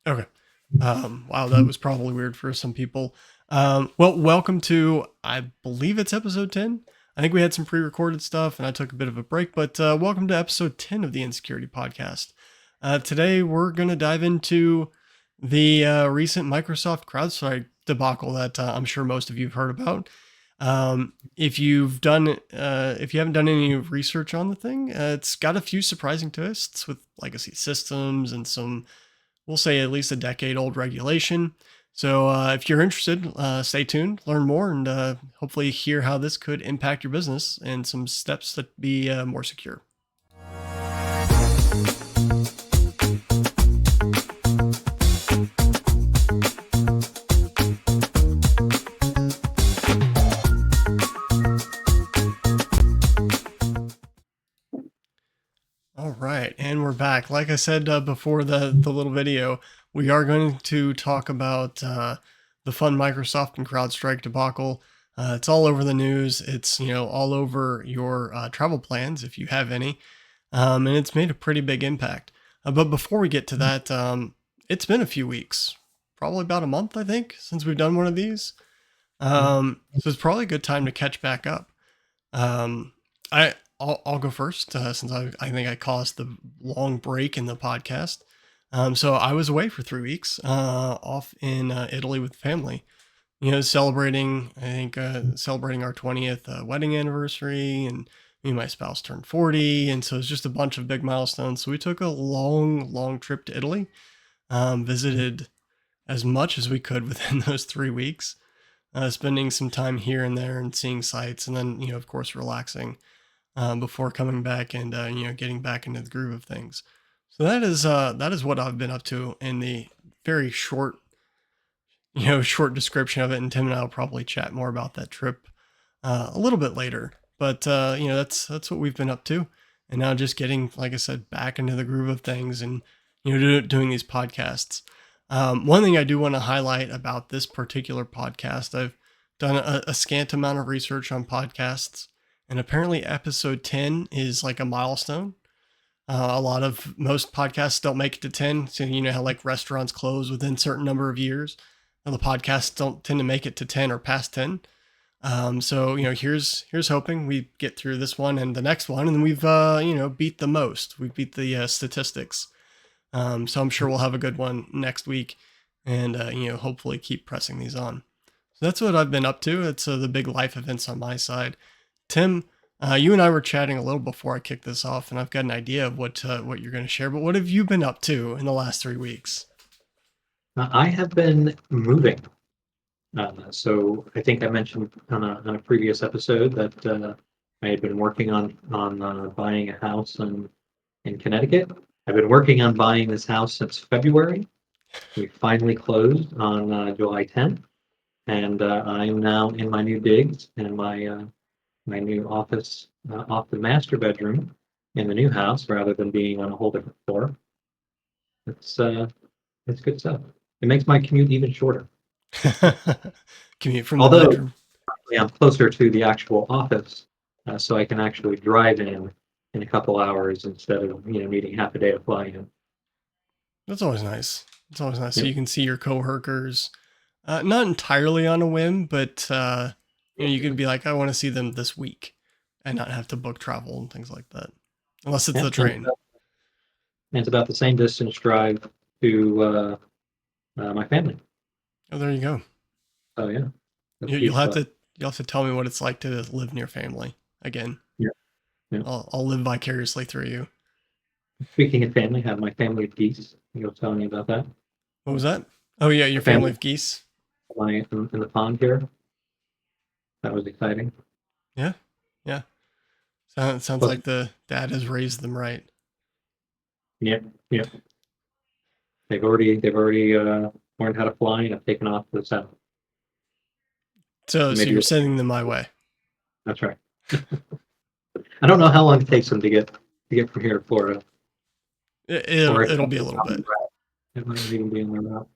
Okay. Wow, that was probably weird for some people. Well, welcome to, I believe it's episode 10. I think we had some pre-recorded stuff and I took a bit of a break, but welcome to episode 10 of the In-Secure-Ity Podcast. Today we're going to dive into the recent Microsoft CrowdStrike debacle that I'm sure most of you have heard about. If you haven't done any research on the thing, it's got a few surprising twists with legacy systems and some, we'll say, at least a decade old regulation. So if you're interested, stay tuned, learn more, and hopefully hear how this could impact your business and some steps to be more secure. All right, and we're back. Like I said before the little video, we are going to talk about the fun Microsoft and CrowdStrike debacle. It's all over the news. It's all over your travel plans if you have any, and it's made a pretty big impact. But before we get to that, it's been a few weeks, probably about a month, I think, since we've done one of these. So it's probably a good time to catch back up. Um, I'll go first since I think I caused the long break in the podcast. So I was away for 3 weeks, off in Italy with family. Celebrating. I think celebrating our 20th wedding anniversary, and me and my spouse turned 40, and so it's just a bunch of big milestones. So we took a long trip to Italy. Visited as much as we could within those 3 weeks, spending some time here and there and seeing sights, and then of course relaxing before coming back and getting back into the groove of things. So that is what I've been up to in the very short short description of it. And Tim and I will probably chat more about that trip a little bit later. But that's what we've been up to, and now just getting, like I said, back into the groove of things and doing these podcasts. One thing I do want to highlight about this particular podcast, I've done a scant amount of research on podcasts, and apparently episode 10 is like a milestone. Most podcasts don't make it to 10. So, how like restaurants close within a certain number of years. Well, the podcasts don't tend to make it to 10 or past 10. So, here's hoping we get through this one and the next one. And we've, beat the most. We beat the statistics. So I'm sure we'll have a good one next week, and, hopefully keep pressing these on. So that's what I've been up to. It's the big life events on my side. Tim, you and I were chatting a little before I kicked this off, and I've got an idea of what you're going to share. But what have you been up to in the last 3 weeks? I have been moving. So I think I mentioned on a previous episode that I had been working on buying a house in Connecticut. I've been working on buying this house since February. We finally closed on July 10th, and I'm now in my new digs and my new office off the master bedroom in the new house rather than being on a whole different floor. It's good stuff. It makes my commute even shorter. Commute from the Although bedroom. I'm closer to the actual office, so I can actually drive in a couple hours instead of needing half a day to fly in. That's always nice. It's always nice. So Yep. you can see your coworkers, not entirely on a whim, but you can be like, I want to see them this week, and not have to book travel and things like that, unless it's Yeah, the train. and it's about the same distance drive to my family. Oh, there you go. Oh yeah, that's You, huge you'll have plus. to you'll have to tell me what it's like to live near family again. Yeah, yeah. I'll live vicariously through you. Speaking of family, I have my family of geese. You'll tell me about that. What was that? Oh yeah, My your family family, of geese. in the pond here. That was exciting. Yeah, yeah. Sounds Plus, like the dad has raised them right. yeah, yeah. They've already learned how to fly and have taken off to the south. So So so maybe you're sending them my way. that's right. I don't know how long it takes them to get from here to Florida, or if It'll be a little bit. it might even be in their route.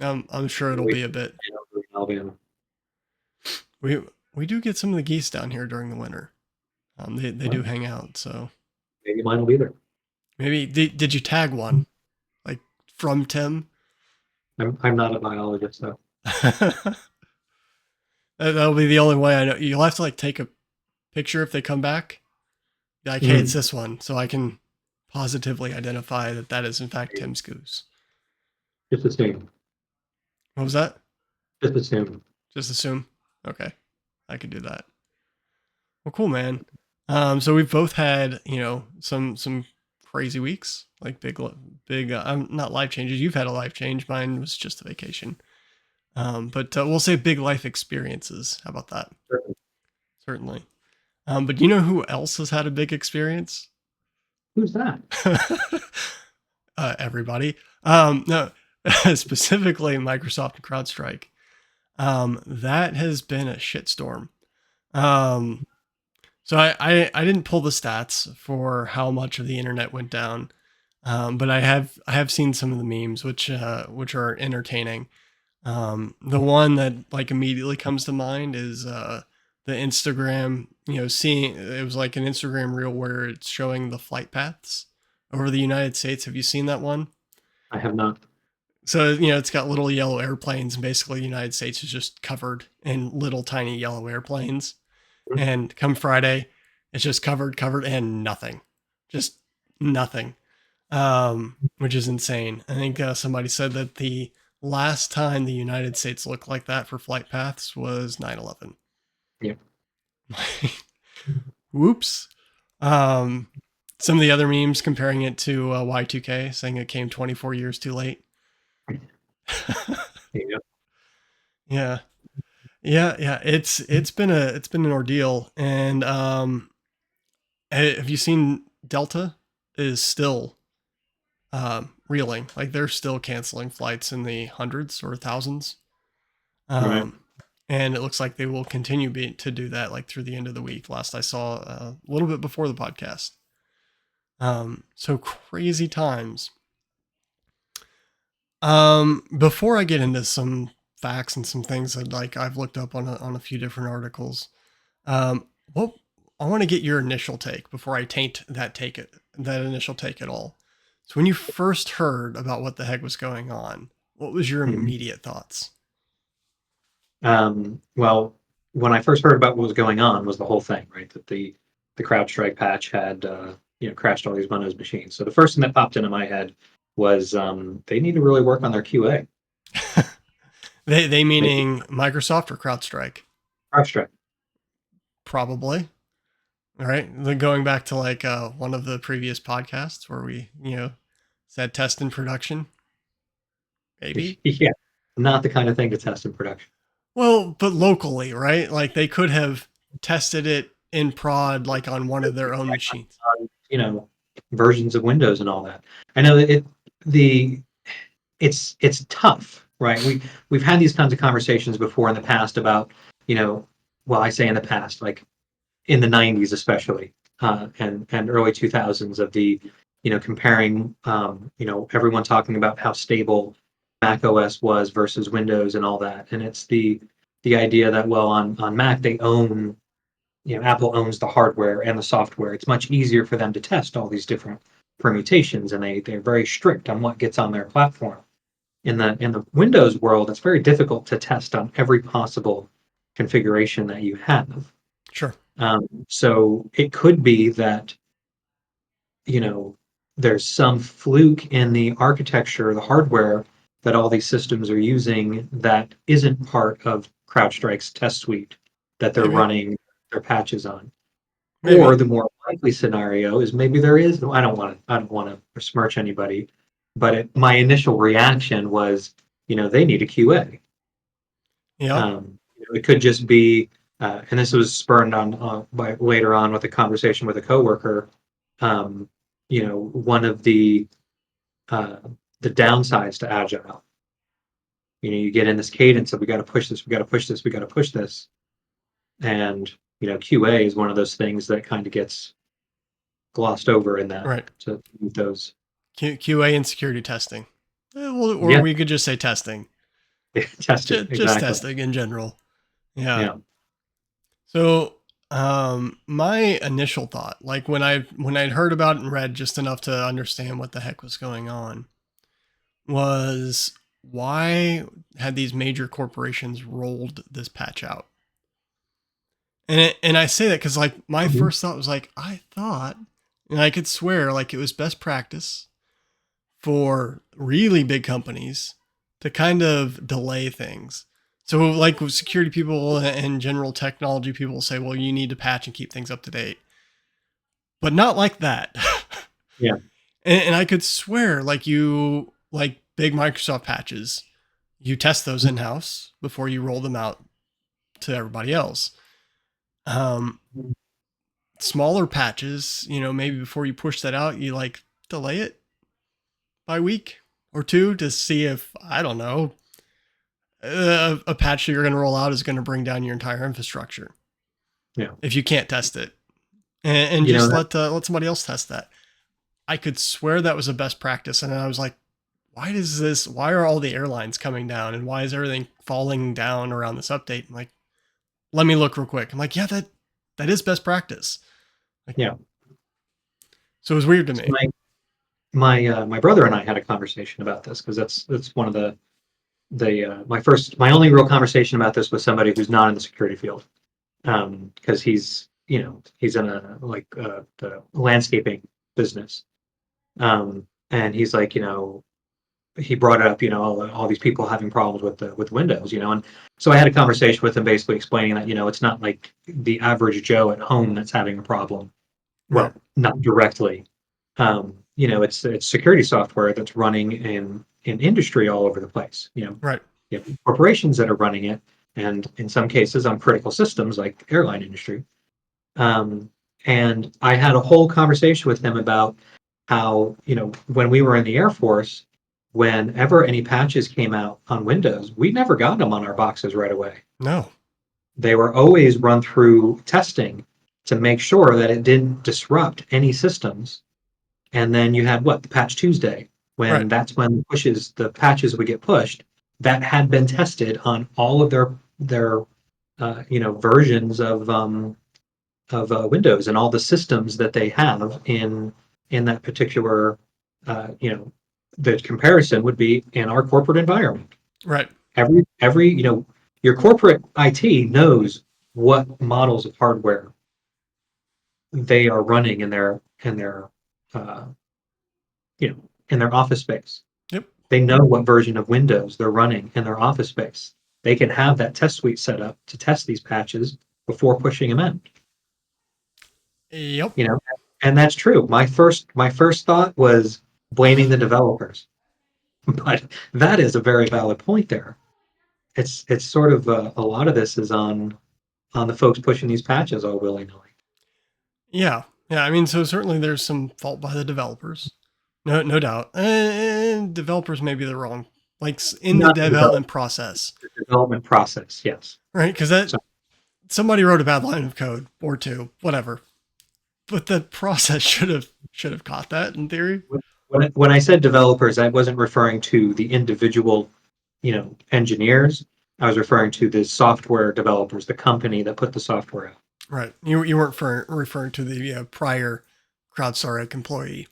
I'm sure it'll We be a bit. in Alabama. We do get some of the geese down here during the winter. They do Well, hang out. So maybe mine will be there. maybe did you tag one like from Tim? I'm not a biologist, though. That'll be the only way I know. You'll have to like take a picture if they come back. Be like, hey, it's Mhm. this one, so I can positively identify that that is in fact Tim's goose. Just assume. What was that? Just assume. Just assume. Okay, I could do that. Well, cool, man. So we've both had, some crazy weeks, like big. Not life changes. You've had a life change. Mine was just a vacation. But we'll say big life experiences. How about that? Certainly. But you know who else has had a big experience? Who's that? Everybody. No, specifically Microsoft and CrowdStrike. That has been a shitstorm. Um, so I didn't pull the stats for how much of the internet went down, but I have seen some of the memes which are entertaining. The one that like immediately comes to mind is the Instagram. Seeing it was like an Instagram reel where it's showing the flight paths over the United States. Have you seen that one? I have not. So, it's got little yellow airplanes, and basically the United States is just covered in little tiny yellow airplanes. And come Friday, it's just covered, and nothing. Just nothing. Which is insane. I think somebody said that the last time the United States looked like that for flight paths was 9/11. Yeah. Whoops. Um, some of the other memes comparing it to Y2K, saying it came 24 years too late. Yeah. Yeah. Yeah. It's been an ordeal. And have you seen Delta is still reeling? Like they're still canceling flights in the hundreds or thousands. Right. Um, and it looks like they will continue to do that like through the end of the week. Last I saw a little bit before the podcast. So crazy times. Before I get into some facts and some things that like I've looked up on a few different articles, what I want to get your initial take before I taint that initial take at all. So when you first heard about what the heck was going on, what was your Mhm. immediate thoughts? Well, when I first heard about what was going on was the whole thing, right? That the CrowdStrike patch had crashed all these Windows machines. So the first thing that popped into my head was they need to really work on their QA. They Maybe meaning Microsoft or CrowdStrike? CrowdStrike. Probably. All right. Then going back to like one of the previous podcasts where we, said test in production, maybe. Yeah, not the kind of thing to test in production. Well, but locally, right? Like they could have tested it in prod, like on one of their own machines. On, versions of Windows and all that. I know that the it's tough, right? We've had these kinds of conversations before in the past about, well, I say in the past, like in the 90s especially, and early 2000s of the, comparing, everyone talking about how stable macOS was versus Windows and all that. And it's the idea that, well, on Mac they own, Apple owns the hardware and the software. It's much easier for them to test all these different permutations, and they're very strict on what gets on their platform. In the Windows world, it's very difficult to test on every possible configuration that you have. Sure. So it could be that, you know, there's some fluke in the architecture, the hardware that all these systems are using that isn't part of CrowdStrike's test suite that they're Maybe. running their patches on. Or Maybe. the more likely scenario is maybe there is. I don't want to besmirch anybody, but my initial reaction was, they need a QA. Yep. It could just be, and this was spurned on by later on with a conversation with a coworker. Um, one of uh, the downsides to agile. You get in this cadence of we got to push this, we got to push this, we got to push this, and QA is one of those things that kind of gets glossed over in that Right. to meet those. QA and security testing. Or Yeah, we could just say testing. testing Just exactly. testing in general. Yeah. Yeah. So, my initial thought, like when I'd heard about it and read just enough to understand what the heck was going on, was why had these major corporations rolled this patch out? And I say that because like my Mhm. first thought was like, I thought, and I could swear like it was best practice for really big companies to kind of delay things. So like with security people and general technology people say, well, you need to patch and keep things up to date, but not like that. Yeah. And I could swear like you, like big Microsoft patches, you test those in house before you roll them out to everybody else. Um, Smaller patches, maybe before you push that out, you like delay it by a week or two to see if, I don't know, a patch that you're going to roll out is going to bring down your entire infrastructure Yeah. if you can't test it, and You know, just let somebody else test that. I could swear that was a best practice, and I was like, why are all the airlines coming down, and why is everything falling down around this update? I'm like, let me look real quick. I'm like, yeah, that is best practice. Like, yeah. so it was weird to So me. my brother and I had a conversation about this because that's one of my only real conversation about this with somebody who's not in the security field, because he's in the landscaping business, and he's like, he brought it up, all these people having problems with Windows, and so I had a conversation with him basically explaining that, it's not like the average Joe at home that's having a problem. Right, Well, not directly. It's security software that's running in industry all over the place. right, You have corporations that are running it, and in some cases on critical systems like airline industry. Um, and I had a whole conversation with him about how, when we were in the Air Force, whenever any patches came out on Windows, we never got them on our boxes right away. no, They were always run through testing to make sure that it didn't disrupt any systems. And then you had the Patch Tuesday, right, that's when the patches would get pushed that had been tested on all of their versions of Windows and all the systems that they have in that particular, uh, you know the comparison would be in our corporate environment. right, Every your corporate IT knows what models of hardware they are running in their uh, in their office space. yep, They know what version of Windows they're running in their office space. They can have that test suite set up to test these patches before pushing them in. yep, You know, and that's true. My first thought was blaming the developers, but that is a very valid point there. It's sort of a lot of this is on the folks pushing these patches all willy nilly. yeah, yeah. I mean, so certainly there's some fault by the developers, no doubt. And developers may be the wrong, like in the Not the development process, development process, yes. right? Because that So somebody wrote a bad line of code or two, whatever. But the process should have caught that in theory. when I said developers, I wasn't referring to the individual, engineers. I was referring to the software developers, the company that put the software out. Right. You weren't referring to the prior CrowdStrike employee.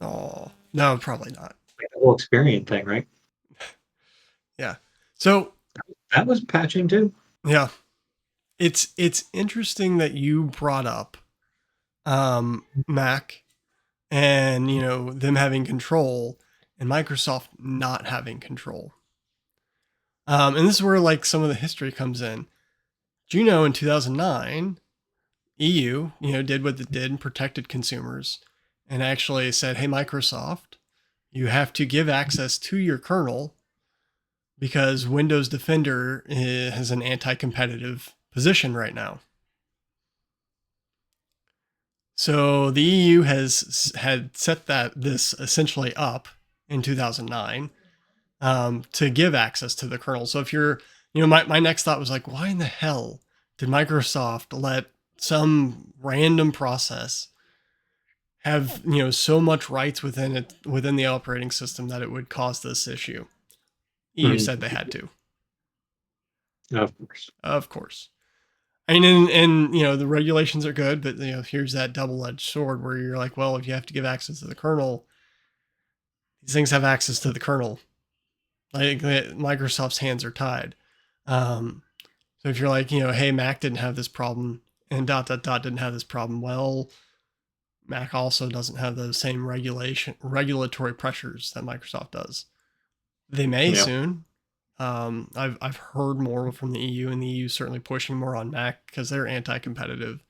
Oh no, probably not. Like the whole Experian thing, right? Yeah. So That was patching too. yeah, it's interesting that you brought up Mac and them having control and Microsoft not having control. And this is where like some of the history comes in. Do you know in 2009, EU, did what it did and protected consumers and actually said, hey, Microsoft, you have to give access to your kernel because Windows Defender has an anti-competitive position right now. So the EU had set this essentially up in 2009 to give access to the kernel. So if you're, my next thought was like, why in the hell did Microsoft let some random process have so much rights within the operating system that it would cause this issue? EU Mhm. said they had to, Of course. of course. I mean, and the regulations are good, but here's that double-edged sword where you're like, well, if you have to give access to the kernel, these things have access to the kernel. Like Microsoft's hands are tied. So if you're like, hey, Mac didn't have this problem and dot dot dot didn't have this problem, well, Mac also doesn't have those same regulatory pressures that Microsoft does. They may soon. I've heard more from the EU, and the EU certainly pushing more on Mac because they're anti-competitive.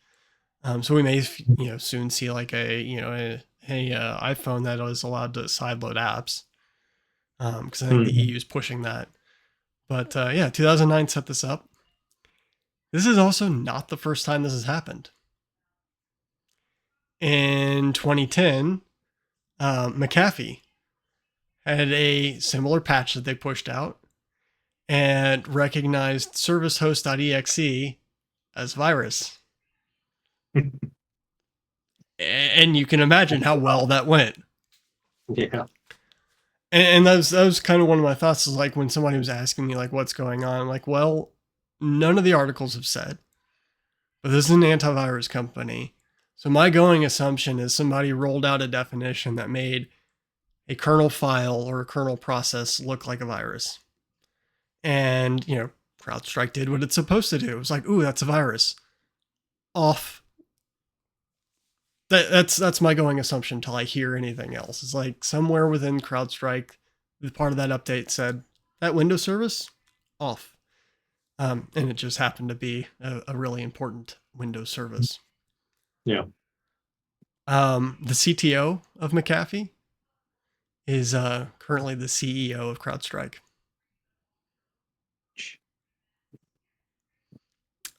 So we may soon see like a iPhone that is allowed to sideload apps, because I think the EU is pushing that. But 2009 set this up. This is also not the first time this has happened. In 2010, McAfee had a similar patch that they pushed out and recognized servicehost.exe as virus. And you can imagine how well that went. Yeah. And that was kind of one of my thoughts, is like when somebody was asking me like what's going on, I'm like, well, none of the articles have said, but this is an antivirus company. So my going assumption is somebody rolled out a definition that made a kernel file or a kernel process look like a virus. And, CrowdStrike did what it's supposed to do. It was like, ooh, that's a virus. Off. That's my going assumption until I hear anything else. It's like somewhere within CrowdStrike, the part of that update said that Windows service off. And it just happened to be a really important Windows service. Yeah. The CTO of McAfee is currently the CEO of CrowdStrike.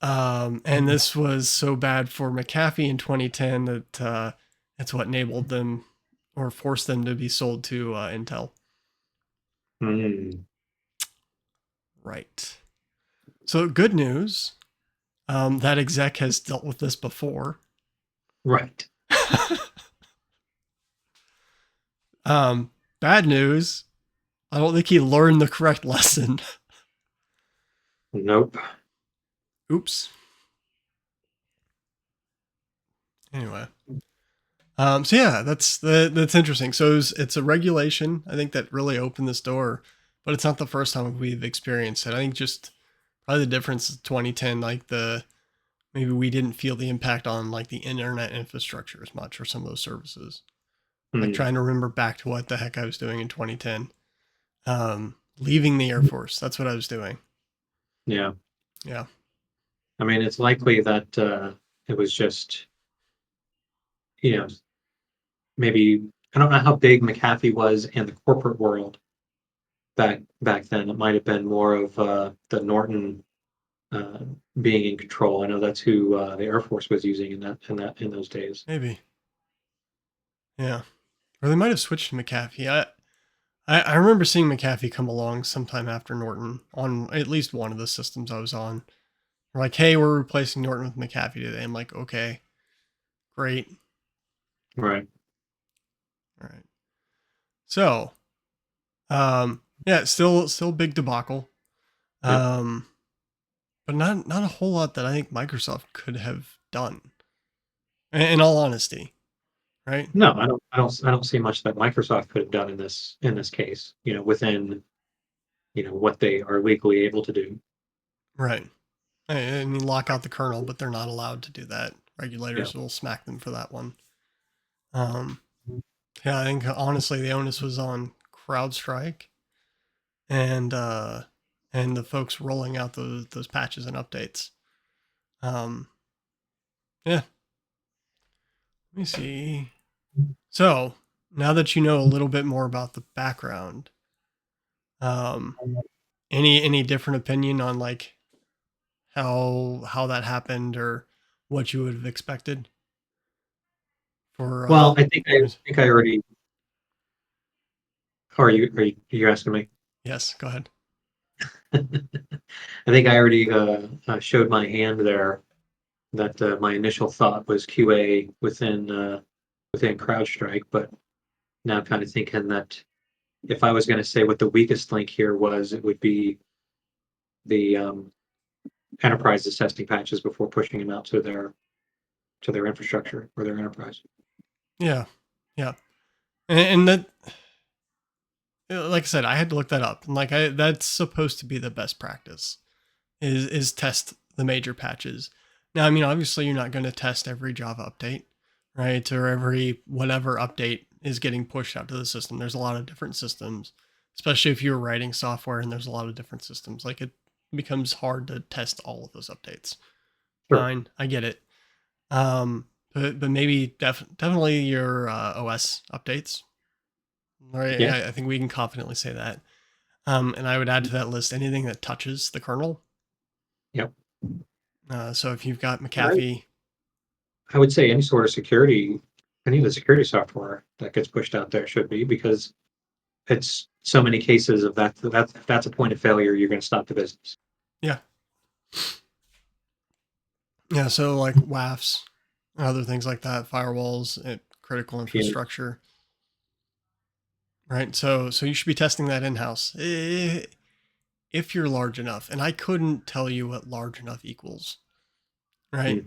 And this was so bad for McAfee in 2010 that that's what enabled them or forced them to be sold to Intel. Right. So good news, that exec has dealt with this before. Right. Bad news, I don't think he learned the correct lesson. Nope. Oops. Anyway. So yeah, that's interesting. So it's a regulation, I think, that really opened this door, but it's not the first time we've experienced it. I think just probably the difference is 2010, like maybe we didn't feel the impact on like the internet infrastructure as much, or some of those services. Like trying to remember back to what the heck I was doing in 2010. Leaving the Air Force, that's what I was doing. Yeah. Yeah. I mean, it's likely that it was just, maybe, I don't know how big McAfee was in the corporate world back then. It might have been more of the Norton being in control. I know that's who the Air Force was using in those days. Maybe. Yeah. Or they might have switched to McAfee. I remember seeing McAfee come along sometime after Norton on at least one of the systems I was on. We're like, hey, we're replacing Norton with McAfee today. I'm like, okay, great. Right. All right. So, still big debacle. But not a whole lot that I think Microsoft could have done. In all honesty, right? No, I don't see much that Microsoft could have done in this case. Within what they are legally able to do. Right. I mean, lock out the kernel, but they're not allowed to do that. Regulators will smack them for that one. I think honestly the onus was on CrowdStrike and the folks rolling out those patches and updates. Let me see. So now that you know a little bit more about the background, any different opinion on like how that happened, or what you would have expected? For Well, I think I already. Are you asking me? Yes, go ahead. I think I already showed my hand there that my initial thought was QA within CrowdStrike, but now kind of thinking that if I was going to say what the weakest link here was, it would be the enterprise's testing patches before pushing them out to their infrastructure or their enterprise. Yeah, and that like I said, I had to look that up, and that's supposed to be the best practice is test the major patches. Now, I mean, obviously, you're not going to test every Java update, right, or every whatever update is getting pushed out to the system. There's a lot of different systems, especially if you're writing software, and there's a lot of different systems. Like it becomes hard to test all of those updates. Sure. Fine, I get it. But maybe definitely your OS updates. Right, Yeah. I think we can confidently say that. And I would add to that list anything that touches the kernel. Yep. So if you've got And McAfee, I would say any sort of security, any of the security software that gets pushed out there should be, because it's so many cases of that. That's a point of failure. You're going to stop the business. yeah, yeah. So like WAFs, and other things like that, firewalls, critical Yeah. infrastructure, right? So you should be testing that in house if you're large enough. And I couldn't tell you what large enough equals, right?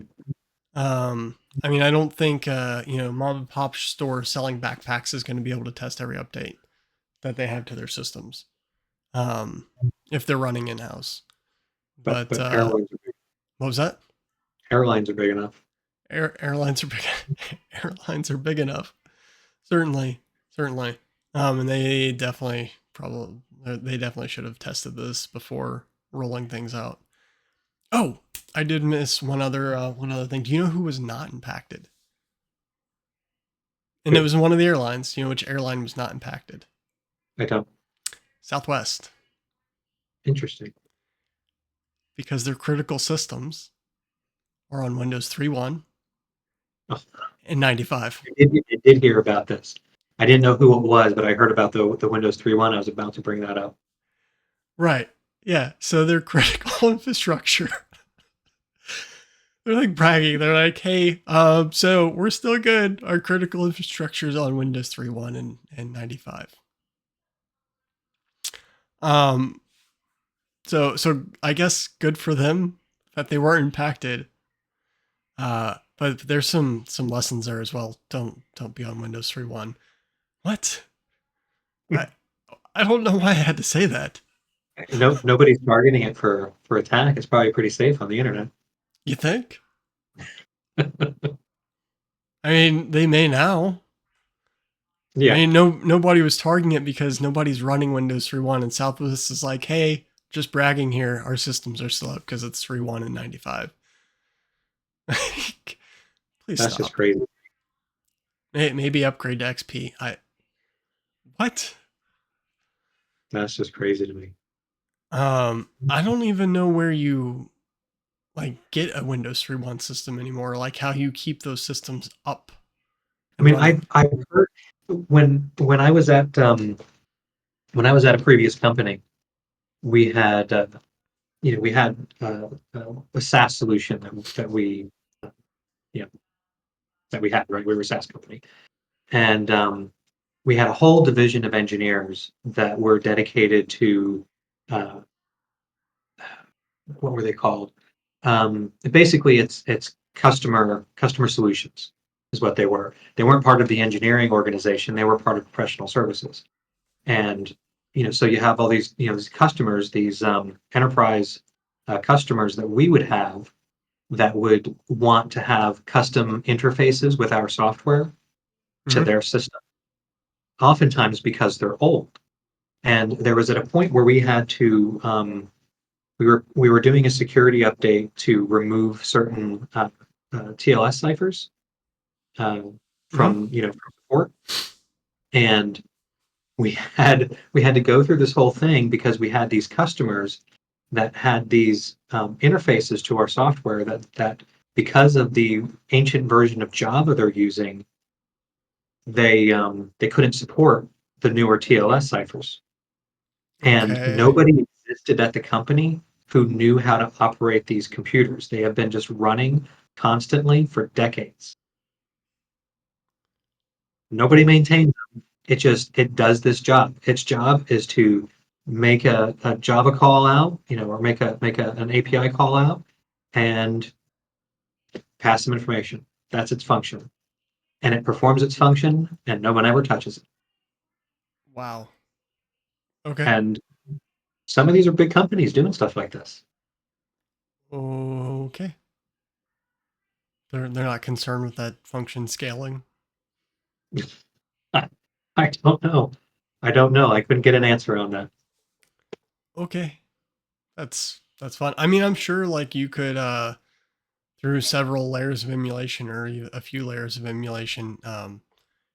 Mm. I mean, I don't think mom and pop store selling backpacks is going to be able to test every update that they have to their systems, um, if they're running in house. But But what was that? airlines are big enough. Airlines are big. Airlines are big enough. Certainly, certainly. And they definitely should have tested this before rolling things out. Oh, I did miss one other thing. Do you know who was not impacted? And it Who? was one of the airlines. Do you know which airline was not impacted? I don't. Southwest, Interesting. because their critical systems are on Windows 3.1 Oh, and 95. I did hear about this. I didn't know who it was, but I heard about the Windows 3.1. I was about to bring that up. Right. Yeah. So their critical infrastructure. They're like bragging. They're like, "Hey, so we're still good. Our critical infrastructure is on Windows 3.1 and 95." Um, so I guess good for them that they weren't impacted. But there's some lessons there as well. Don't be on Windows 3.1. What? I I don't know why I had to say that. No, nobody's targeting it for attack. It's probably pretty safe on the internet. You think? I mean, they may now. I Yeah, mean, nobody was targeting it because nobody's running Windows 3.1, and Southwest is like, hey, just bragging here, our systems are still up because it's 3.1 and 95. Please that's just stop. crazy. Maybe upgrade to XP. What? That's just crazy to me. I don't even know where you like get a Windows 3.1 system anymore. Like how you keep those systems up I and mean, running. I've heard when I was at a previous company, we had we had a SaaS solution that we you know that we had, right. We were a SaaS company, and we had a whole division of engineers that were dedicated to uh, what were they called? Basically, it's customer solutions is what they were. They weren't part of the engineering organization. They were part of professional services. And so you have all these these customers, these enterprise customers that we would have that would want to have custom interfaces with our software to Hmm. their system, oftentimes because they're old. And there was at a point where we had to we were doing a security update to remove certain TLS ciphers uh, Hmm. from from support, and we had to go through this whole thing because we had these customers that had these interfaces to our software that because of the ancient version of Java they're using, they couldn't support the newer TLS ciphers, and Okay. nobody existed at the company who knew how to operate these computers. They have been just running constantly for decades. Nobody Well, maintains them. It does this job. Its job is to make a Java call out, or make an API call out and pass some information. That's its function. And it performs its function and no one ever touches it. wow. Okay. And some of these are big companies doing stuff like this. Okay. They're not concerned with that function scaling. I, I don't know. I don't know. I couldn't get an answer on that. Okay. That's fun. I mean, I'm sure like you could through several layers of emulation or a few layers of emulation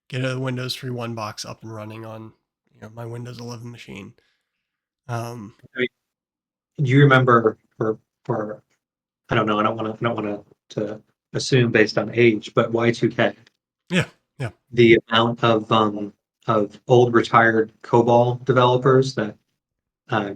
get a Windows 3.1 box up and running on my Windows 11 machine. Um, I mean, do you remember for I don't know. I don't want to assume based on age, but Y2K, yeah, yeah, the amount of old retired COBOL developers that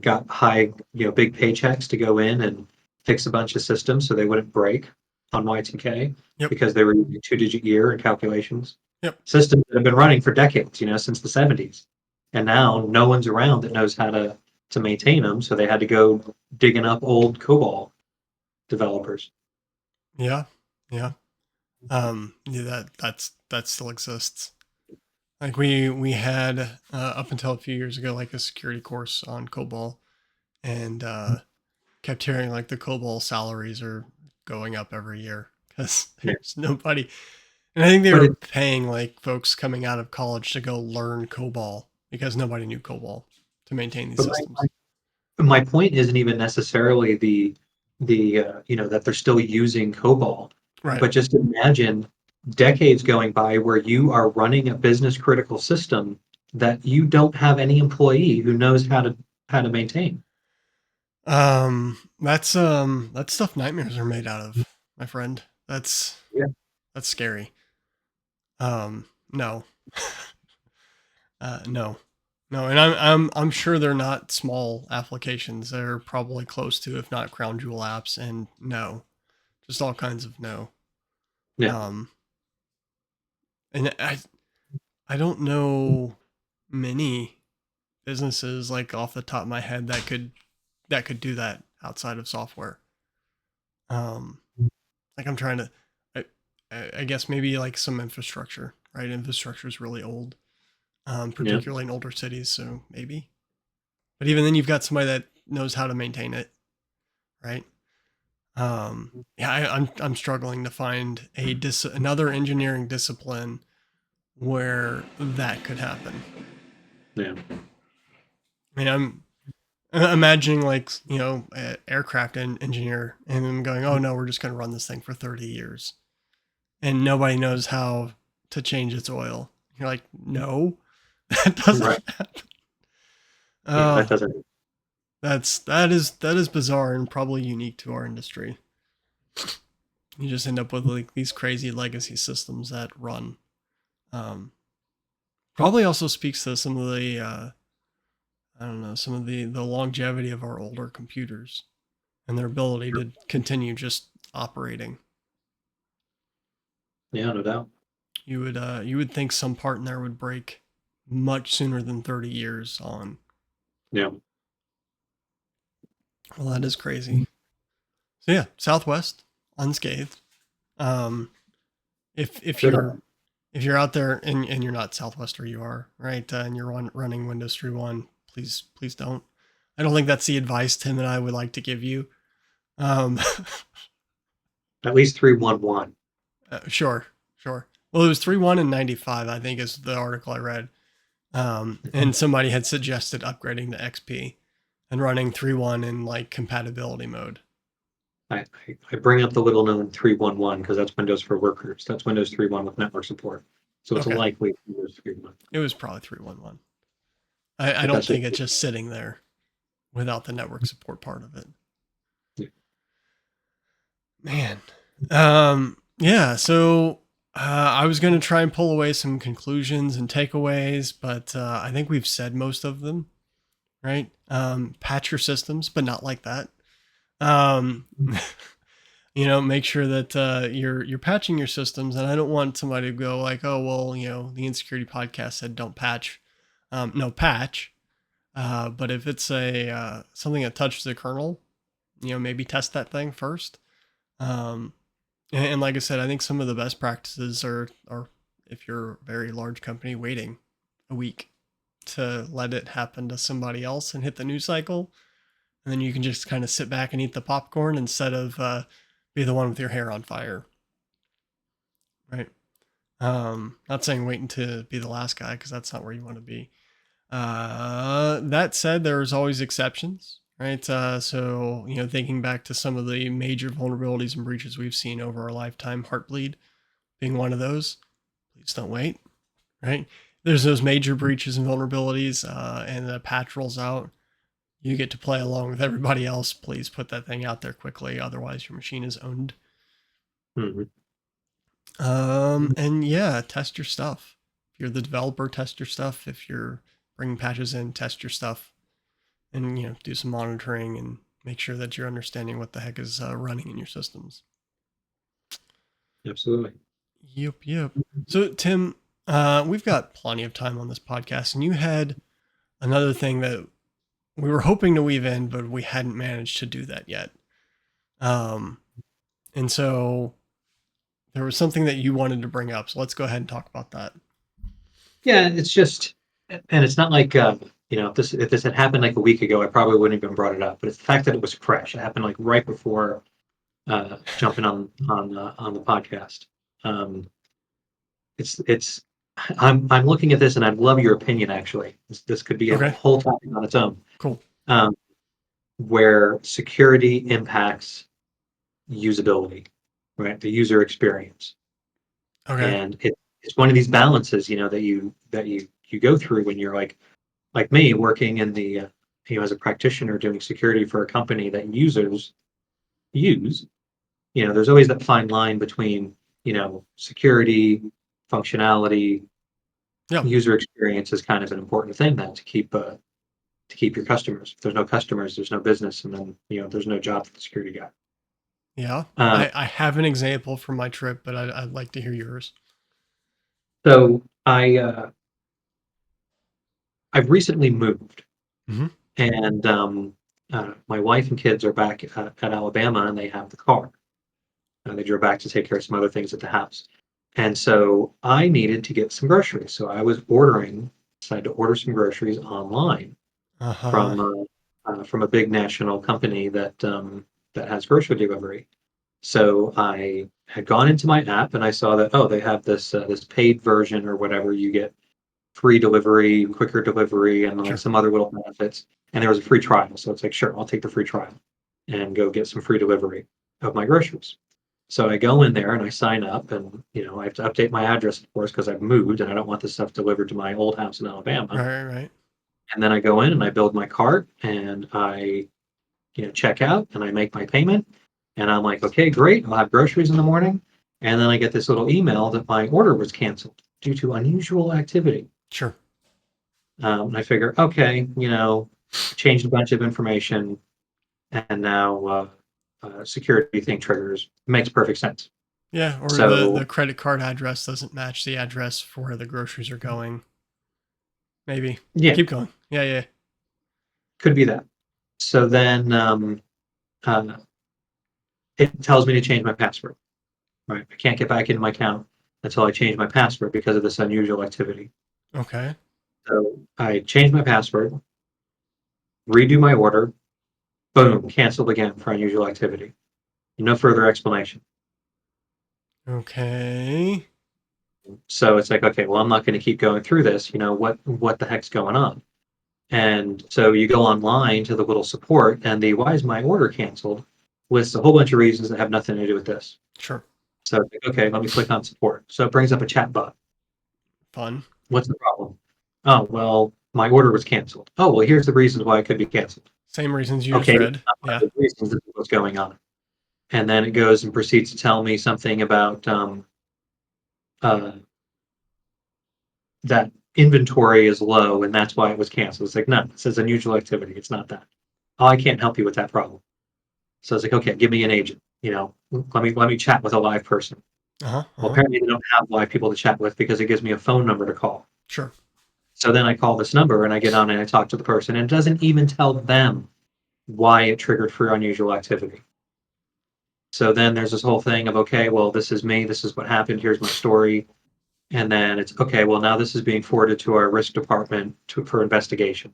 got high, big paychecks to go in and fix a bunch of systems so they wouldn't break on Y2K yep, because they were using two-digit year and calculations. yep, Systems that have been running for decades, since the 70s. And now no one's around that knows how to maintain them, so they had to go digging up old COBOL developers. yeah, yeah. Yeah, that still exists. Like we had up until a few years ago, like a security course on COBOL, and kept hearing like the COBOL salaries are going up every year because Yeah. there's nobody. And I think they But were it, paying like folks coming out of college to go learn COBOL because nobody knew COBOL to maintain these but systems. my point isn't even necessarily the that they're still using COBOL, Right. but just imagine decades going by where you are running a business critical system that you don't have any employee who knows how to maintain. That's stuff nightmares are made out of, my friend. Yeah. That's scary. No. No. No, and I'm sure they're not small applications. They're probably close to, if not crown jewel apps, and no. Just all kinds of no. Yeah. Um and I don't know many businesses like off the top of my head that could do that outside of software. Um like I'm trying to I I guess maybe like some infrastructure, right? Infrastructure is really old. Yeah. Particularly in older cities, so maybe. But even then, you've got somebody that knows how to maintain it, right? Yeah, I'm struggling to find another engineering discipline where that could happen. Yeah. I mean, I'm imagining like an aircraft engineer and them going, "Oh no, we're just going to run this thing for 30 years," and nobody knows how to change its oil. You're like, "No, that doesn't Right. happen." Yeah. That Oh, doesn't. that is bizarre and probably unique to our industry. You just end up with like these crazy legacy systems that run. Um, Probably also speaks to some of the I don't know, some of the longevity of our older computers and their ability to continue just operating. Yeah. No doubt. You would think some part in there would break much sooner than 30 years on. Yeah. Well, that is crazy. So yeah, Southwest unscathed. Um, if Good on you're if you're out there and you're not Southwest or you are right and you're running Windows 3.1, please don't. I don't think that's the advice Tim and I would like to give you. Um, at least 311. sure, sure. Well, it was 3.1 and 95, I think, is the article I read. And somebody had suggested upgrading to XP and running 3.1 in like compatibility mode. I bring up the little known 311 because that's Windows for workers. That's Windows 3.1 with network support. So it's Okay, likely Windows 3.1. it was probably 3.11. I But don't that's just think it's just sitting there without the network support part of it. yeah. Man. Yeah, so I was going to try and pull away some conclusions and takeaways, but I think we've said most of them, right? Patch your systems, but not like that. Um, make sure that you're patching your systems, and I don't want somebody to go like, "Oh, well, the In-Secure-Ity Podcast said don't patch." No, patch. But if it's a something that touches the kernel, maybe test that thing first. Um, and like I said, I think some of the best practices are if you're a very large company, waiting a week. to let it happen to somebody else and hit the news cycle. And then you can just kind of sit back and eat the popcorn instead of be the one with your hair on fire. Right. Not saying waiting to be the last guy, because that's not where you want to be. That said, there's always exceptions, right? So, thinking back to some of the major vulnerabilities and breaches we've seen over our lifetime, Heartbleed being one of those. Please don't wait, right? There's those major breaches and vulnerabilities, and the patch rolls out. You get to play along with everybody else. Please put that thing out there quickly. Otherwise, your machine is owned. Mm-hmm. And yeah, test your stuff. If you're the developer, test your stuff. If you're bringing patches in, test your stuff, and do some monitoring and make sure that you're understanding what the heck is running in your systems. Absolutely. Yep. So Tim, we've got plenty of time on this podcast, and you had another thing that we were hoping to weave in, but we hadn't managed to do that yet. And so there was something that you wanted to bring up. So let's go ahead and talk about that. Yeah, it's just, and it's not like if this had happened like a week ago, I probably wouldn't have even brought it up. But it's the fact that it was fresh. It happened like right before jumping on the podcast. It's I'm looking at this and I'd love your opinion. Actually, this could be a Okay, whole topic on its own. cool. Where security impacts usability, right? The user experience, Okay. and it's one of these balances, that you go through when you're like me working in the as a practitioner doing security for a company that users use. There's always that fine line between security, functionality, Yeah. user experience is kind of an important thing then to keep your customers. If there's no customers, there's no business, and then there's no job for the security guy. Yeah. Uh, I have an example from my trip, but I'd like to hear yours. so I've recently moved, Mm-hmm. and my wife and kids are back at Alabama, and they have the car. They drove back to take care of some other things at the house, and so I needed to get some groceries. So I was decided to order some groceries online Uh-huh. from a big national company that has grocery delivery. So I had gone into my app and I saw that, oh, they have this paid version or whatever. You get free delivery, quicker delivery, and like Sure. some other little benefits. And there was a free trial, so it's like, sure, I'll take the free trial and go get some free delivery of my groceries. So I go in there and I sign up, and I have to update my address, of course, because I've moved and I don't want this stuff delivered to my old house in Alabama. Right. And then I go in and I build my cart and I check out and I make my payment. And I'm like, okay, great. I'll have groceries in the morning. And then I get this little email that my order was canceled due to unusual activity. Sure. And I figure, okay, changed a bunch of information, and now security thing triggers. Makes perfect sense. Yeah, or the So credit card address doesn't match the address for where the groceries are going. Maybe. yeah, Keep going. Yeah. could be that. So then uh, it tells me to change my password. Right, I can't get back into my account until I change my password because of this unusual activity. Okay. So I change my password, redo my order, boom, canceled again for unusual activity. No further explanation. Okay. So it's like, okay, well, I'm not going to keep going through this. What the heck's going on? And so you go online to the little support, and the why is my order canceled lists a whole bunch of reasons that have nothing to do with this. Sure. So it's like, okay, let me click on support. So it brings up a chat bot. Fun. What's the problem? Oh, well, my order was canceled. Oh, well, here's the reasons why it could be canceled. Same reasons you just Okay, read. Yeah. the reasons, this is what's going on. And then it goes and proceeds to tell me something about uh, that inventory is low and that's why it was canceled. It's like, no, it says unusual activity. It's not that. Oh, I can't help you with that problem. So it's like, okay, give me an agent. Let me chat with a live person. Well, Uh-huh. apparently they don't have live people to chat with because it gives me a phone number to call. Sure. So then I call this number and I get on and I talk to the person, and it doesn't even tell them why it triggered for unusual activity. So then there's this whole thing of, okay, well, this is me. This is what happened. Here's my story. and then it's okay. Well, now this is being forwarded to our risk department for investigation,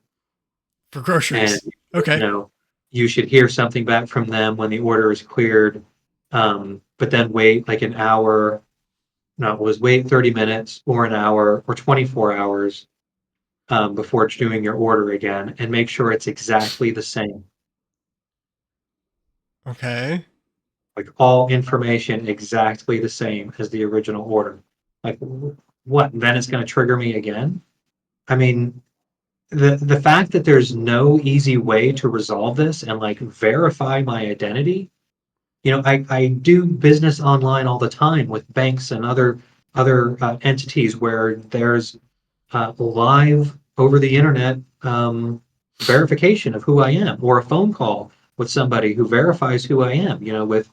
For and groceries. you Okay. know you should hear something back from them when the order is cleared, but then wait like an hour. No, it was wait 30 minutes or an hour or 24 hours before doing your order again, and make sure it's exactly the same. Okay. Like all information exactly the same as the original order. Like what? Then it's going to trigger me again? I mean, the fact that there's no easy way to resolve this and like verify my identity. I do business online all the time with banks and other entities where there's live over the internet verification of who I am, or a phone call with somebody who verifies who I am, with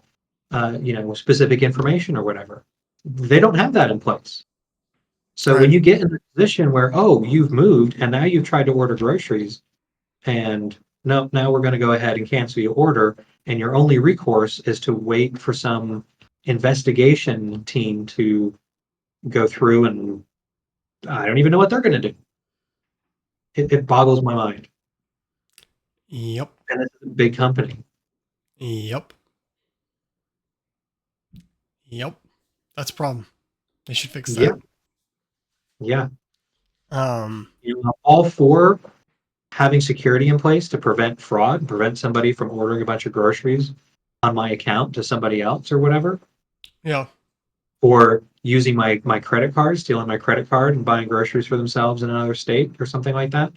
specific information or whatever. They don't have that in place. So when Right. you get in the position where, oh, you've moved and now you've tried to order groceries, and no, now we're going to go ahead and cancel your order, and your only recourse is to wait for some investigation team to go through, and I don't even know what they're going to do. It boggles my mind. Yep. And it's a big company. Yep. Yep. That's a problem. They should fix Yeah, that. yeah. Um, I'm all for having security in place to prevent fraud, prevent somebody from ordering a bunch of groceries on my account to somebody else or whatever, yeah. or using my credit card, stealing my credit card and buying groceries for themselves in another state or something like that.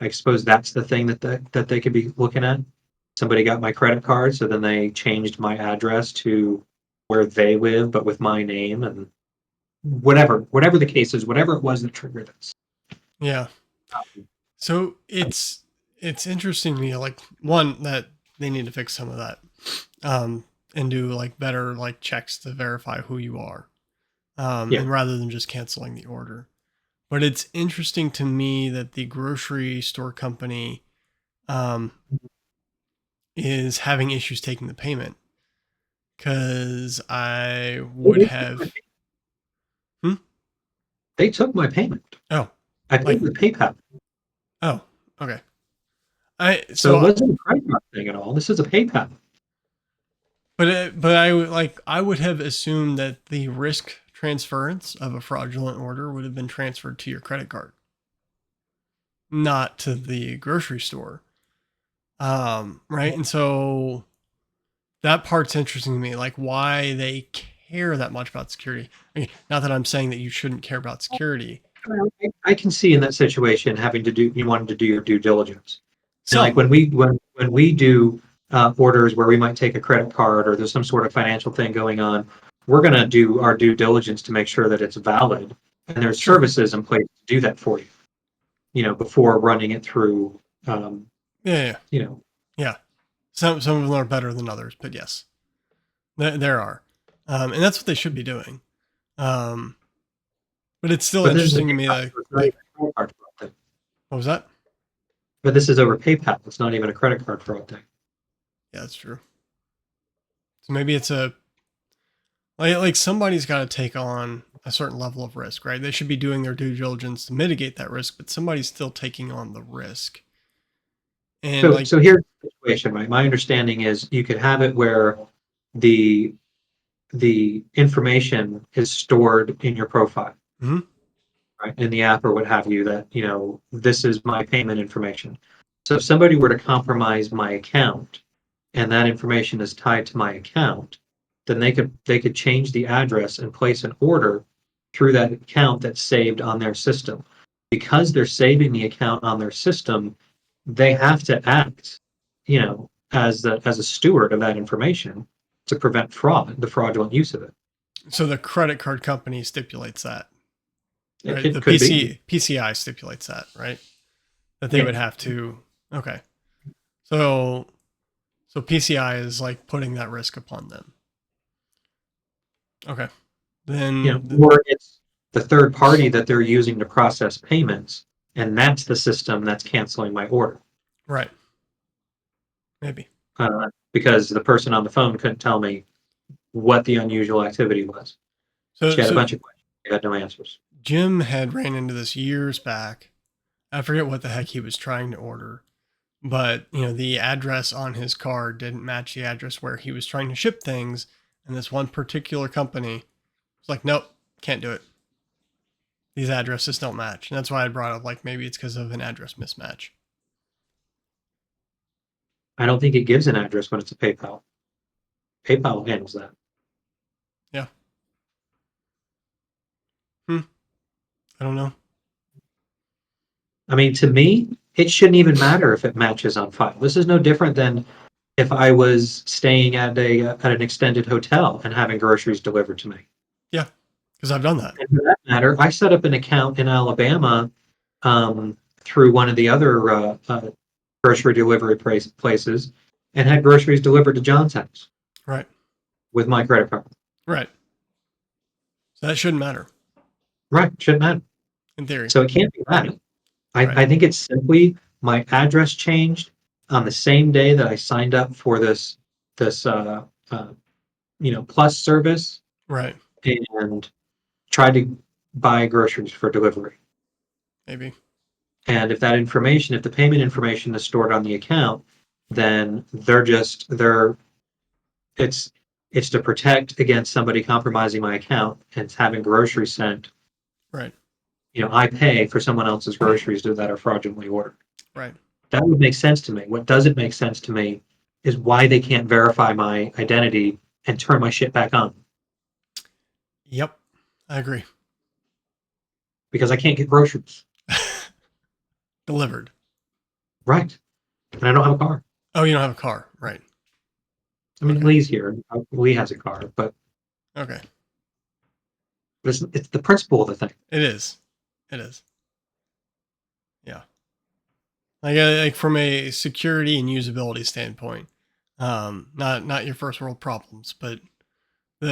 I suppose that's the thing that they could be looking at. Somebody got my credit card, so then they changed my address to where they live, but with my name, and whatever the case is, whatever it was that triggered this. Yeah. So it's interesting to me, like, one, that they need to fix some of that, and do like better like checks to verify who you are, Yeah. and rather than just canceling the order. But it's interesting to me that the grocery store company, um, is having issues taking the payment, because I would They took have. Hmm? they took my payment. Oh, I paid like, with PayPal. oh, okay. I So it so wasn't a credit card thing at all. This is a PayPal. but I would like, I would have assumed that the risk transference of a fraudulent order would have been transferred to your credit card, not to the grocery store. Right. And so that part's interesting to me, like why they care that much about security. I mean, not that I'm saying that you shouldn't care about security. Well, I can see in that situation having to do you wanted to do your due diligence. And like Some, when we do orders where we might take a credit card or there's some sort of financial thing going on, we're going to do our due diligence to make sure that it's valid, and there's sure. services in place to do that for you. Before running it through. Um, Yeah, yeah, you know, yeah. Some of them are better than others, but yes, there are, and that's what they should be doing. Um, but it's still but this is a interesting to me, PayPal, like, so it's not even a credit card fraud thing. what was that? But this is over PayPal. It's not even a credit card fraud thing. Yeah, that's true. So maybe it's a, like somebody's got to take on a certain level of risk, right? They should be doing their due diligence to mitigate that risk, but somebody's still taking on the risk. And So like, so here's the situation, right? My understanding is you could have it where the the information is stored in your profile, mhm, right? In the app or what have you, that, this is my payment information. So if somebody were to compromise my account and that information is tied to my account, then they could change the address and place an order through that account that's saved on their system. Because they're saving the account on their system, they have to act, as a steward of that information to prevent fraud, the fraudulent use of it. so the credit card company stipulates that, It, right? The it could be. PCI stipulates that, right? That they Yeah. would have to. Okay, so PCI is like putting that risk upon them. Okay, then Or it's the third party that they're using to process payments, and that's the system that's canceling my order. right, maybe. Because the person on the phone couldn't tell me what the unusual activity was. So She had a so bunch of questions. She had no answers. Jim had ran into this years back. I forget what the heck he was trying to order, but the address on his card didn't match the address where he was trying to ship things, and this one particular company was like, nope, can't do it. These addresses don't match. And that's why I brought up, like, maybe it's because of an address mismatch. I don't think it gives an address when it's a PayPal. PayPal handles that. Yeah. I don't know. I mean, to me, it shouldn't even matter if it matches on file. This is no different than if I was staying at an extended hotel and having groceries delivered to me. Yeah, because I've done that. And for that matter, I set up an account in Alabama through one of the other grocery delivery places and had groceries delivered to John's house. Right. With my credit card. Right. So that shouldn't matter. Right. Shouldn't matter. In theory. So it can't be that. Right. I think it's simply my address changed on the same day that I signed up for this plus service. Right. And tried to buy groceries for delivery. Maybe. And if the payment information is stored on the account, then it's to protect against somebody compromising my account and having groceries sent. Right. I pay for someone else's groceries that are fraudulently ordered. Right. That would make sense to me. What doesn't make sense to me is why they can't verify my identity and turn my shit back on. Yep. I agree. Because I can't get groceries. Delivered. Right. And I don't have a car. Oh, you don't have a car. Right. I mean, Okay. Lee's here. Lee has a car, but okay. It's the principle of the thing. It is. It is. Yeah. Like from a security and usability standpoint, not your first world problems, but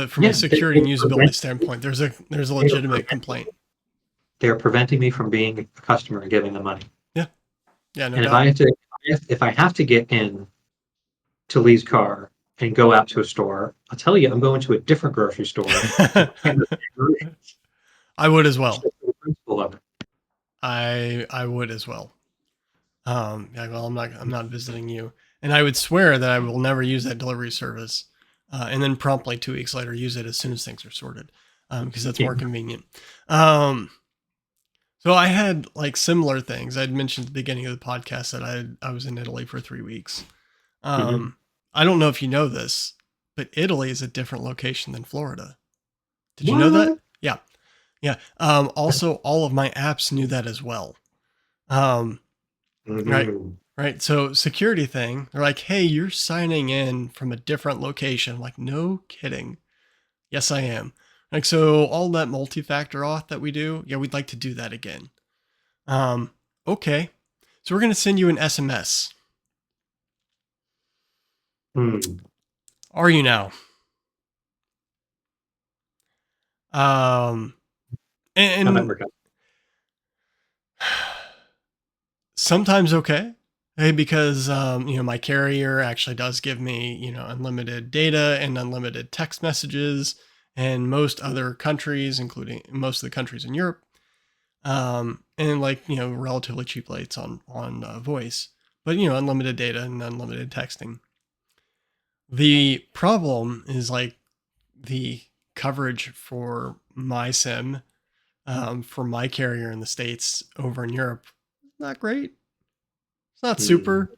from a security and usability standpoint, there's a legitimate complaint. They're preventing me from being a customer and giving them money. Yeah. Yeah. No and doubt. if I have to get in to Lee's car and go out to a store, I'll tell you, I'm going to a different grocery store. I would as well. The principle of it. I would as well. Yeah, well, I'm not visiting you, and I would swear that I will never use that delivery service, and then promptly 2 weeks later use it as soon as things are sorted, because that's more convenient. So I had like similar things. I'd mentioned at the beginning of the podcast that I was in Italy for 3 weeks. I don't know if you know this, but Italy is a different location than Florida. Did you know that? Yeah. Yeah. Also, all of my apps knew that as well. Right. So security thing, they're like, hey, you're signing in from a different location. I'm like, no kidding. Yes, I am. Like, so all that multi-factor auth that we do, yeah, we'd like to do that again. Okay. So we're going to send you an SMS. Are you now? And sometimes okay. Hey, because my carrier actually does give me unlimited data and unlimited text messages, and most other countries, including most of the countries in Europe, and relatively cheap rates on voice, but unlimited data and unlimited texting. The problem is like the coverage for my SIM, for my carrier in the States over in Europe, not great. It's not super.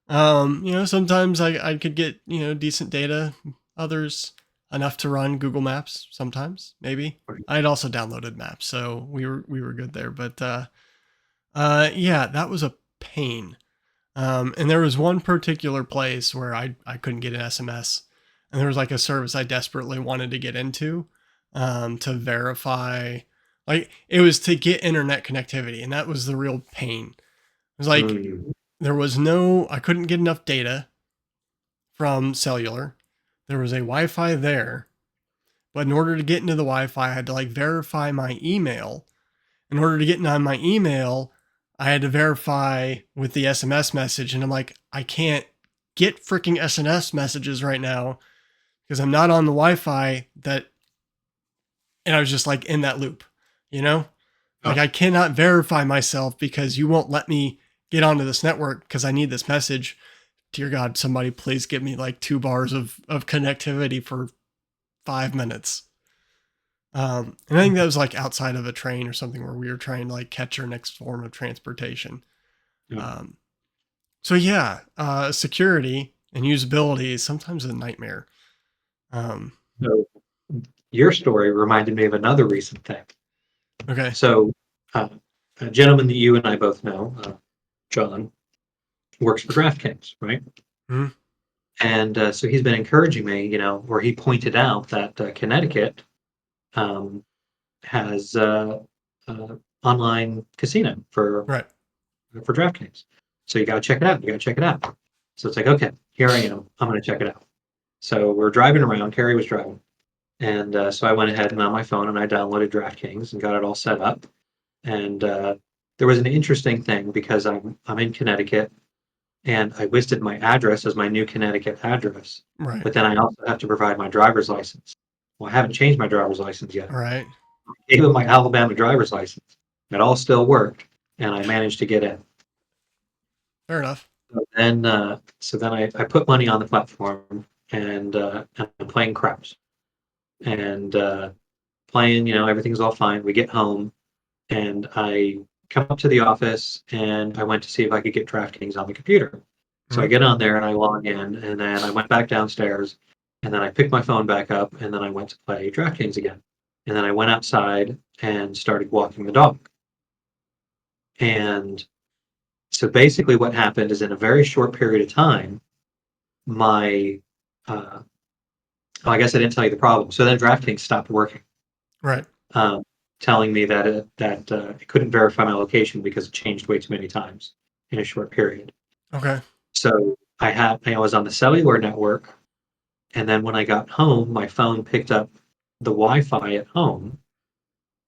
Sometimes I could get, decent data. Others enough to run Google Maps sometimes, maybe. I had also downloaded Maps, so we were good there. But yeah, that was a pain. And there was one particular place where I couldn't get an SMS, and there was like a service I desperately wanted to get into to verify. Like, it was to get internet connectivity, and that was the real pain. It was like I couldn't get enough data from cellular. There was a Wi-Fi there, but in order to get into the Wi-Fi, I had to like verify my email. In order to get into my email, I had to verify with the SMS message, and I'm like, I can't get freaking SMS messages right now because I'm not on the Wi-Fi and I was just like in that loop. you know? Like Oh, I cannot verify myself because you won't let me get onto this network because I need this message. Dear God, somebody please give me like 2 bars of connectivity for 5 minutes. And I think that was like outside of a train or something where we were trying to like catch our next form of transportation. oh. Um, so yeah, security and usability is sometimes a nightmare. Um, So your story reminded me of another recent thing. okay. So, uh, a gentleman that you and I both know, John, works for DraftKings, right? Mhm. And so he's been encouraging me, where he pointed out that Connecticut um, has uh, online casino Right. for DraftKings. So you got to check it out. You got to check it out. So it's like, okay, here I am. I'm going to check it out. So we're driving around. Carrie was driving, and so I went ahead and on my phone and I downloaded DraftKings and got it all set up. And there was an interesting thing because I'm in Connecticut and I listed my address as my new Connecticut address, Right. but then I also have to provide my driver's license. Well, I haven't changed my driver's license yet. All right. I gave him my Alabama driver's license. It all still worked, and I managed to get in. Fair enough. So then I put money on the platform, and I'm playing craps and playing. Everything's all fine. We get home, and I come up to the office, and I went to see if I could get DraftKings on the computer. So I Mhm. get on there and I log in, and then I went back downstairs, and then I picked my phone back up, and then I went to play DraftKings again. And then I went outside and started walking the dog. And so basically, what happened is in a very short period of time, my uh, oh, I guess I didn't tell you the problem. So then DraftKings stopped working, Right. um, telling me that it couldn't verify my location because it changed way too many times in a short period. Okay. So I was on the cellular network, and then when I got home, my phone picked up the Wi-Fi at home.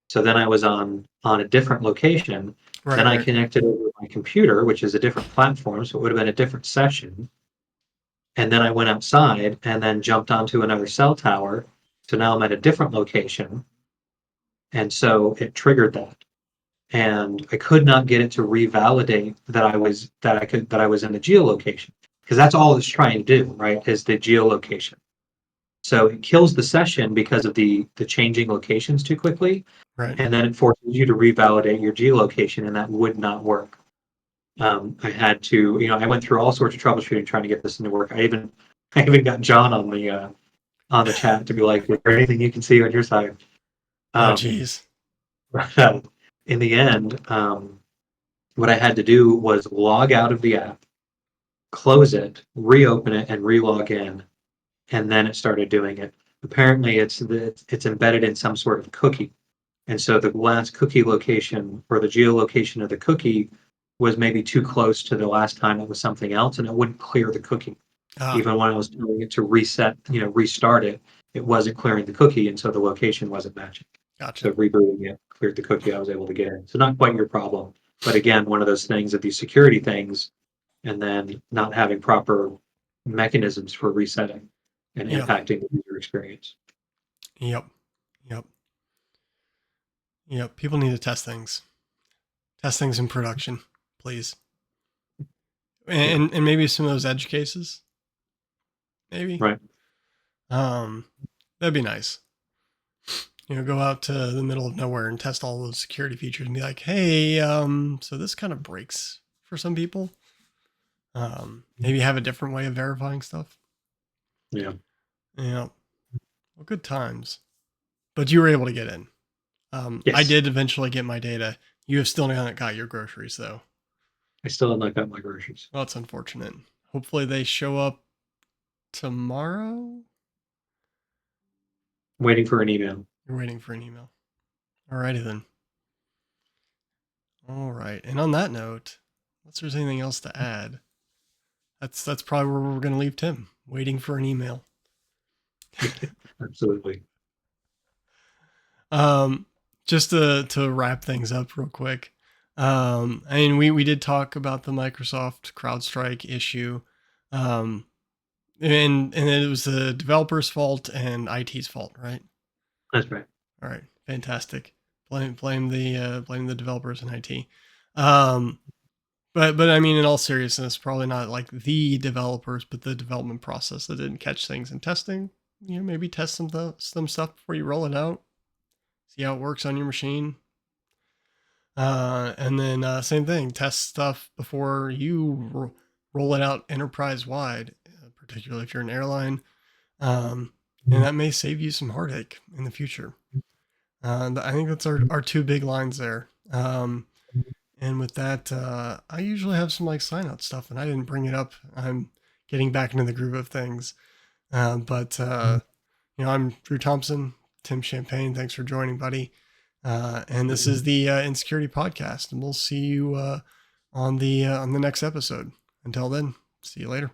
So then I was on a different location. Right. Then I Right. connected over my computer, which is a different platform, so it would have been a different session. And then I went outside and then jumped onto another cell tower. So now I'm at a different location. And so it triggered that. And I could not get it to revalidate that I was in the geolocation. Because that's all it's trying to do, right? Is the geolocation. So it kills the session because of the changing locations too quickly. Right. And then it forces you to revalidate your geolocation, and that would not work. I had to, I went through all sorts of troubleshooting trying to get this into work. I even got John on the chat to be like, is there anything you can see on your side? Oh, Um, geez. but in the end, what I had to do was log out of the app, close it, reopen it, and relog in, and then it started doing it. Apparently, it's embedded in some sort of cookie, and so the last cookie location or the geolocation of the cookie was maybe too close to the last time it was something else, and it wouldn't clear the cookie. Ah, Even when I was telling it to reset, restart it, it wasn't clearing the cookie, and so the location wasn't matching. gotcha. So rebooting it cleared the cookie. I was able to get in. So not quite your problem, but again, one of those things of these security things, and then not having proper mechanisms for resetting and Yeah. impacting the user experience. Yep. Yep. Yep. People need to test things. Test things in production, please. Yeah, And maybe some of those edge cases. Maybe. right. Um, that'd be nice. Go out to the middle of nowhere and test all those security features and be like, hey, so this kind of breaks for some people. Maybe have a different way of verifying stuff. Yeah. Yeah. Well, good times. But you were able to get in. I Yes. did eventually get my data. You have still not got your groceries though. I still have not got my groceries. Well, that's unfortunate. Hopefully they show up tomorrow. I'm waiting for an email. You're waiting for an email. Alrighty then. All right. And on that note, unless there's anything else to add, that's probably where we're gonna leave Tim, waiting for an email. Absolutely. Um, just to wrap things up real quick. I mean, we did talk about the Microsoft CrowdStrike issue. Um, and it was the developer's fault and IT's fault, right? That's right. All right, fantastic. blame the developers in IT. But I mean, in all seriousness, probably not like the developers, but the development process that didn't catch things in testing. Maybe test some stuff before you roll it out. See how it works on your machine. And then same thing, test stuff before you roll it out enterprise wide, particularly if you're an airline. And that may save you some heartache in the future. I think that's our two big lines there. And with that, I usually have some like sign out stuff, and I didn't bring it up. I'm getting back into the groove of things. But I'm Drew Thompson, Tim Champagne. Thanks for joining, buddy. And this is the In-Secure-Ity Podcast, and we'll see you on the next episode. Until then, see you later.